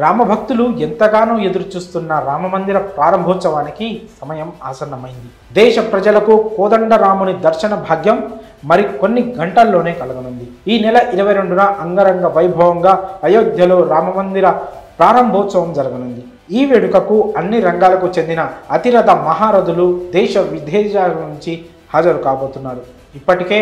రామభక్తులు ఎంతగానో ఎదురుచూస్తున్న రామమందిర ప్రారంభోత్సవానికి సమయం ఆసన్నమైంది. దేశ ప్రజలకు కోదండరాముని దర్శన భాగ్యం మరి కొన్ని గంటల్లోనే కలగనుంది. ఈ నెల 22న అంగరంగ వైభవంగా అయోధ్యలో రామమందిర ప్రారంభోత్సవం జరగనుంది. ఈ వేడుకకు అన్ని రంగాలకు చెందిన అతిరథ మహారథులు దేశ విదేశాల నుంచి హాజరు కాబోతున్నారు. ఇప్పటికే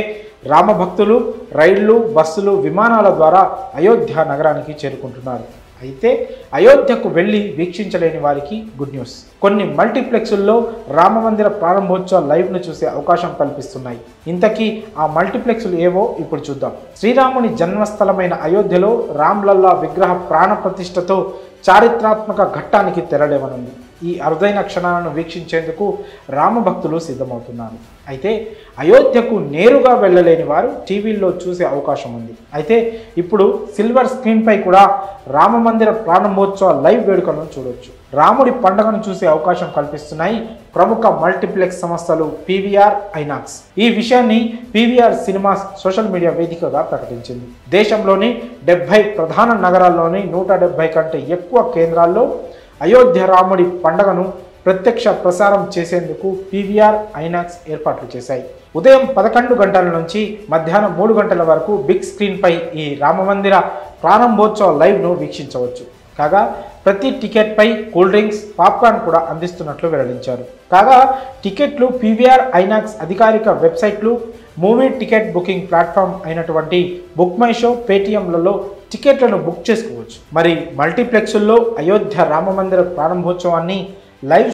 రామభక్తులు రైళ్లు, బస్సులు, విమానాల ద్వారా అయోధ్య నగరానికి చేరుకుంటున్నారు. అయితే అయోధ్యకు వెళ్ళి వీక్షించలేని వారికి గుడ్ న్యూస్. కొన్ని మల్టీప్లెక్స్ల్లో రామమందిర ప్రారంభోత్సవ లైవ్ను చూసే అవకాశం కల్పిస్తున్నాయి. ఇంతకీ ఆ మల్టీప్లెక్స్లు ఏవో ఇప్పుడు చూద్దాం. శ్రీరాముని జన్మస్థలమైన అయోధ్యలో రామ్లల్లా విగ్రహ ప్రాణ ప్రతిష్టతో చారిత్రాత్మక ఘట్టానికి తెరలేవనుంది. ఈ అరుదైన క్షణాలను వీక్షించేందుకు రామభక్తులు సిద్ధమవుతున్నారు. అయితే అయోధ్యకు నేరుగా వెళ్ళలేని వారు టీవీల్లో చూసే అవకాశం ఉంది. అయితే ఇప్పుడు సిల్వర్ స్క్రీన్పై కూడా రామమందిర ప్రారంభోత్సవ లైవ్ వేడుకలను చూడొచ్చు. రాముడి పండుగను చూసే అవకాశం కల్పిస్తున్నాయి ప్రముఖ మల్టీప్లెక్స్ సంస్థలు పీవీఆర్, ఐనాక్స్. ఈ విషయాన్ని పీవీఆర్ సినిమాస్ సోషల్ మీడియా వేదికగా ప్రకటించింది. దేశంలోని 70 ప్రధాన నగరాల్లోని 170 కంటే ఎక్కువ కేంద్రాల్లో అయోధ్య రాముడి పండుగను ప్రత్యక్ష ప్రసారం చేసేందుకు పీవీఆర్, ఐనాక్స్ ఏర్పాట్లు చేశాయి. ఉదయం 11 గంటల నుంచి మధ్యాహ్నం 3 గంటల వరకు బిగ్ స్క్రీన్పై ఈ రామమందిర ప్రారంభోత్సవ లైవ్ను వీక్షించవచ్చు. కాగా ప్రతి టికెట్పై కూల్ డ్రింక్స్, పాప్కార్న్ కూడా అందిస్తున్నట్లు వెల్లడించారు. కాగా టికెట్లు పీవీఆర్, ఐనాక్స్ అధికారిక వెబ్సైట్లు, మూవీ టికెట్ బుకింగ్ ప్లాట్ఫామ్ అయినటువంటి బుక్ మై షో, పేటీఎంలలో టికెట్లను బుక్ చేసుకోవచ్చు. మరి మల్టీప్లెక్స్ల్లో అయోధ్య రామమందిర ప్రారంభోత్సవాన్ని లైవ్